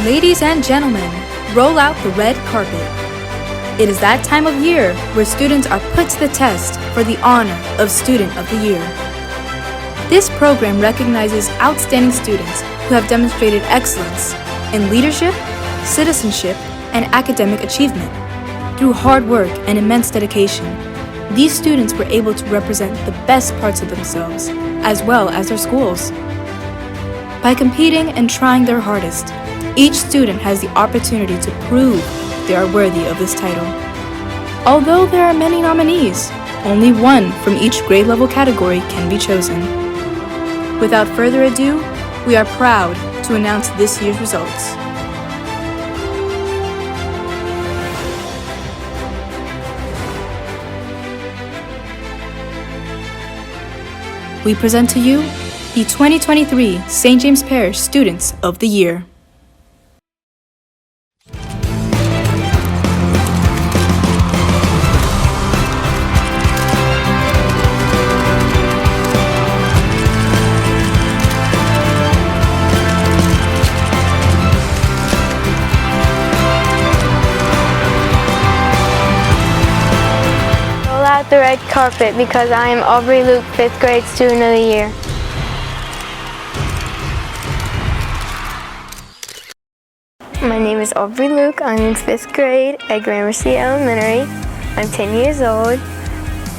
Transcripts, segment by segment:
Ladies and gentlemen, roll out the red carpet. It is that time of year where students are put to the test for the honor of Student of the Year. This program recognizes outstanding students who have demonstrated excellence in leadership, citizenship, and academic achievement. Through hard work and immense dedication, these students were able to represent the best parts of themselves, as well as their schools. By competing and trying their hardest, each student has the opportunity to prove they are worthy of this title. Although there are many nominees, only one from each grade level category can be chosen. Without further ado, we are proud to announce this year's results. We present to you the 2023 St. James Parish Students of the Year. The red carpet because I am Aubrey Luke, 5th grade Student of the Year. My name is Aubrey Luke. I'm in 5th grade at Gramercy Elementary. I'm 10 years old.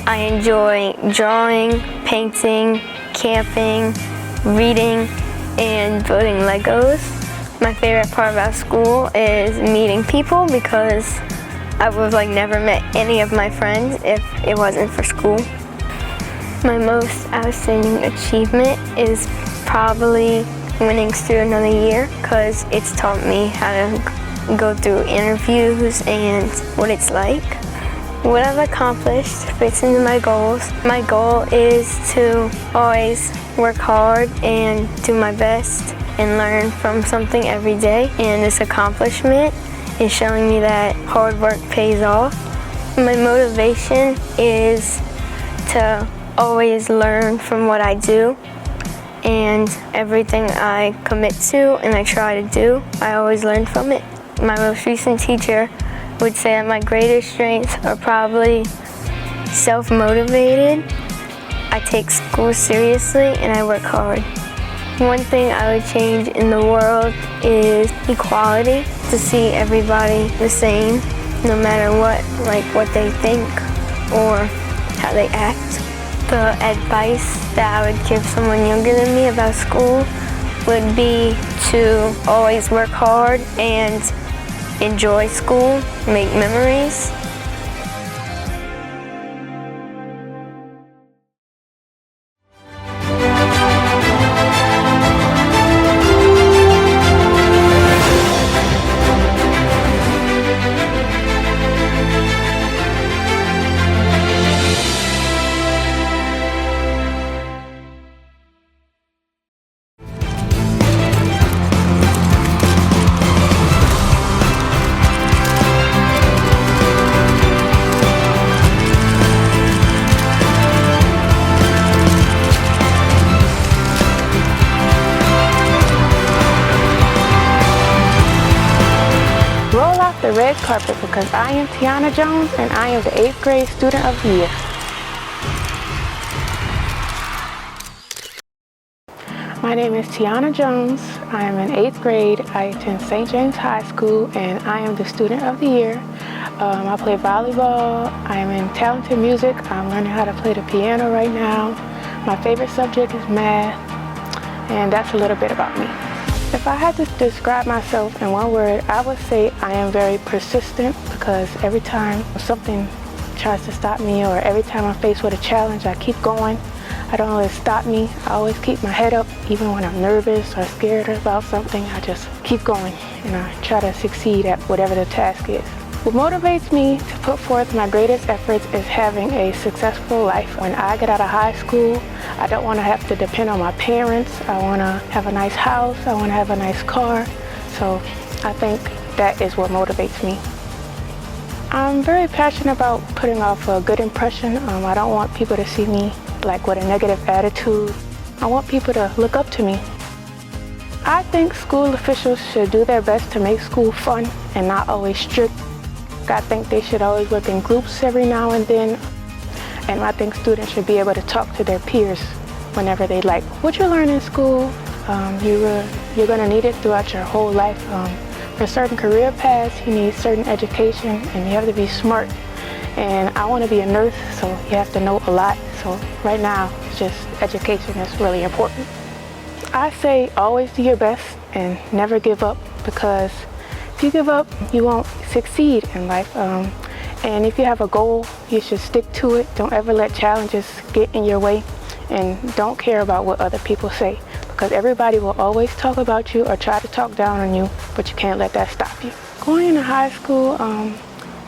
I enjoy drawing, painting, camping, reading, and building Legos. My favorite part about school is meeting people because I would have never met any of my friends if it wasn't for school. My most outstanding achievement is probably winning Student of the Year because it's taught me how to go through interviews and what it's like. What I've accomplished fits into my goals. My goal is to always work hard and do my best and learn from something every day, and this accomplishment is showing me that hard work pays off. My motivation is to always learn from what I do, and everything I commit to and I try to do, I always learn from it. My most recent teacher would say that my greatest strengths are probably self-motivated, I take school seriously, and I work hard. One thing I would change in the world is equality, to see everybody the same, no matter what they think or how they act. The advice that I would give someone younger than me about school would be to always work hard and enjoy school, make memories. The red carpet because I am Tiana Jones and I am the 8th grade Student of the Year. My name is Tiana Jones. I am in 8th grade. I attend St. James High School and I am the Student of the Year. I play volleyball. I am in talented music. I'm learning how to play the piano right now. My favorite subject is math, and that's a little bit about me. If I had to describe myself in one word, I would say I am very persistent because every time something tries to stop me or every time I'm faced with a challenge, I keep going. I don't let it stop me. I always keep my head up even when I'm nervous or scared about something. I just keep going and I try to succeed at whatever the task is. What motivates me to put forth my greatest efforts is having a successful life. When I get out of high school, I don't want to have to depend on my parents. I want to have a nice house. I want to have a nice car. So I think that is what motivates me. I'm very passionate about putting off a good impression. I don't want people to see me with a negative attitude. I want people to look up to me. I think school officials should do their best to make school fun and not always strict. I think they should always work in groups every now and then. And I think students should be able to talk to their peers whenever they like. What you learn in school, you're going to need it throughout your whole life. For certain career paths, you need certain education and you have to be smart. And I want to be a nurse, so you have to know a lot. So right now, it's just education is really important. I say always do your best and never give up, because if you give up, you won't succeed in life. And if you have a goal, you should stick to it. Don't ever let challenges get in your way, and don't care about what other people say, because everybody will always talk about you or try to talk down on you, but you can't let that stop you. Going into high school,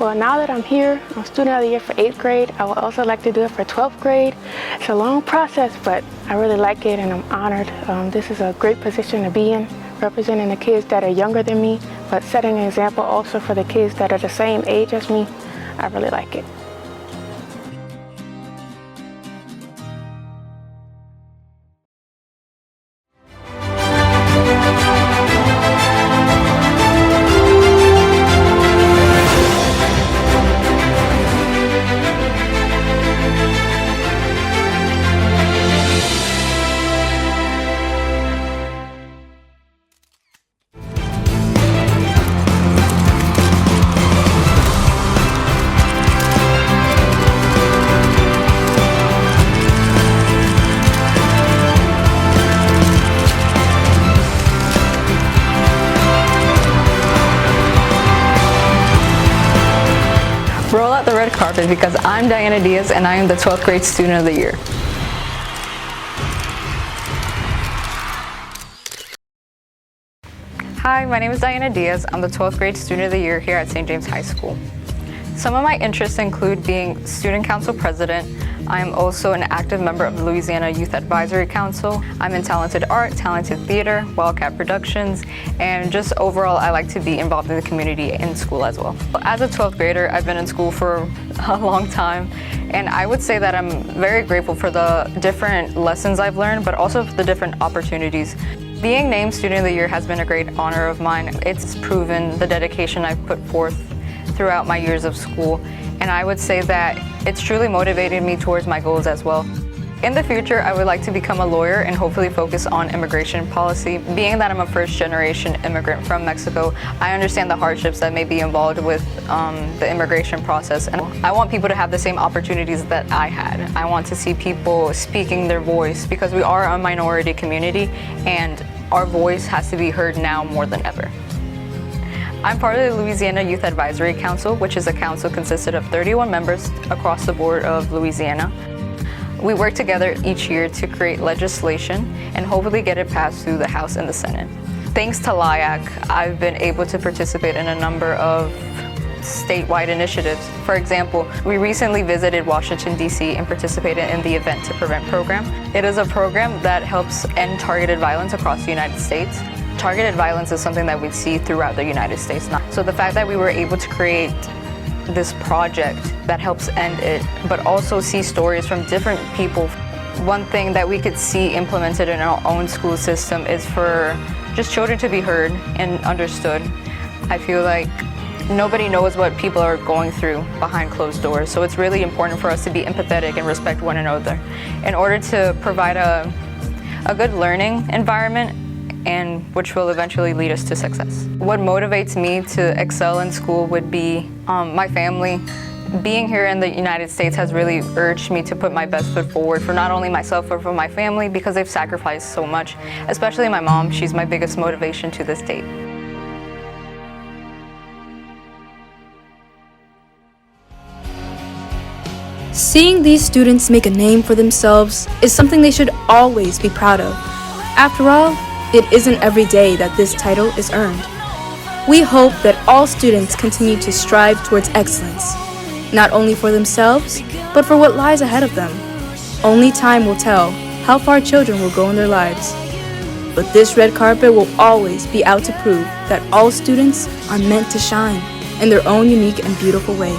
well, now that I'm here, I'm student of the year for 8th grade. I would also like to do it for 12th grade. It's a long process, but I really like it and I'm honored. This is a great position to be in, representing the kids that are younger than me, but setting an example also for the kids that are the same age as me. I really like it. Roll out the red carpet, because I'm Diaz and I am the 12th grade student of the year. Hi, my name is Diaz. I'm the 12th grade student of the year here at St. James High School. Some of my interests include being student council president. I am also an active member of the Louisiana Youth Advisory Council. I'm in talented art, talented theater, Wildcat Productions, and just overall I like to be involved in the community in school as well. As a 12th grader, I've been in school for a long time, and I would say that I'm very grateful for the different lessons I've learned, but also for the different opportunities. Being named Student of the Year has been a great honor of mine. It's proven the dedication I've put forth throughout my years of school, and I would say that it's truly motivated me towards my goals as well. In the future, I would like to become a lawyer and hopefully focus on immigration policy. Being that I'm a first-generation immigrant from Mexico, I understand the hardships that may be involved with the immigration process, and I want people to have the same opportunities that I had. I want to see people speaking their voice, because we are a minority community and our voice has to be heard now more than ever. I'm part of the Louisiana Youth Advisory Council, which is a council consisted of 31 members across the board of Louisiana. We work together each year to create legislation and hopefully get it passed through the House and the Senate. Thanks to LIAC, I've been able to participate in a number of statewide initiatives. For example, we recently visited Washington, D.C. and participated in the Event to Prevent program. It is a program that helps end targeted violence across the United States. Targeted violence is something that we see throughout the United States now. So the fact that we were able to create this project that helps end it, but also see stories from different people. One thing that we could see implemented in our own school system is for just children to be heard and understood. I feel like nobody knows what people are going through behind closed doors, so it's really important for us to be empathetic and respect one another in order to provide a good learning environment, and which will eventually lead us to success. What motivates me to excel in school would be my family. Being here in the United States has really urged me to put my best foot forward for not only myself but for my family, because they've sacrificed so much, especially my mom. She's my biggest motivation to this date. Seeing these students make a name for themselves is something they should always be proud of. After all, it isn't every day that this title is earned. We hope that all students continue to strive towards excellence, not only for themselves, but for what lies ahead of them. Only time will tell how far children will go in their lives. But this red carpet will always be out to prove that all students are meant to shine in their own unique and beautiful way.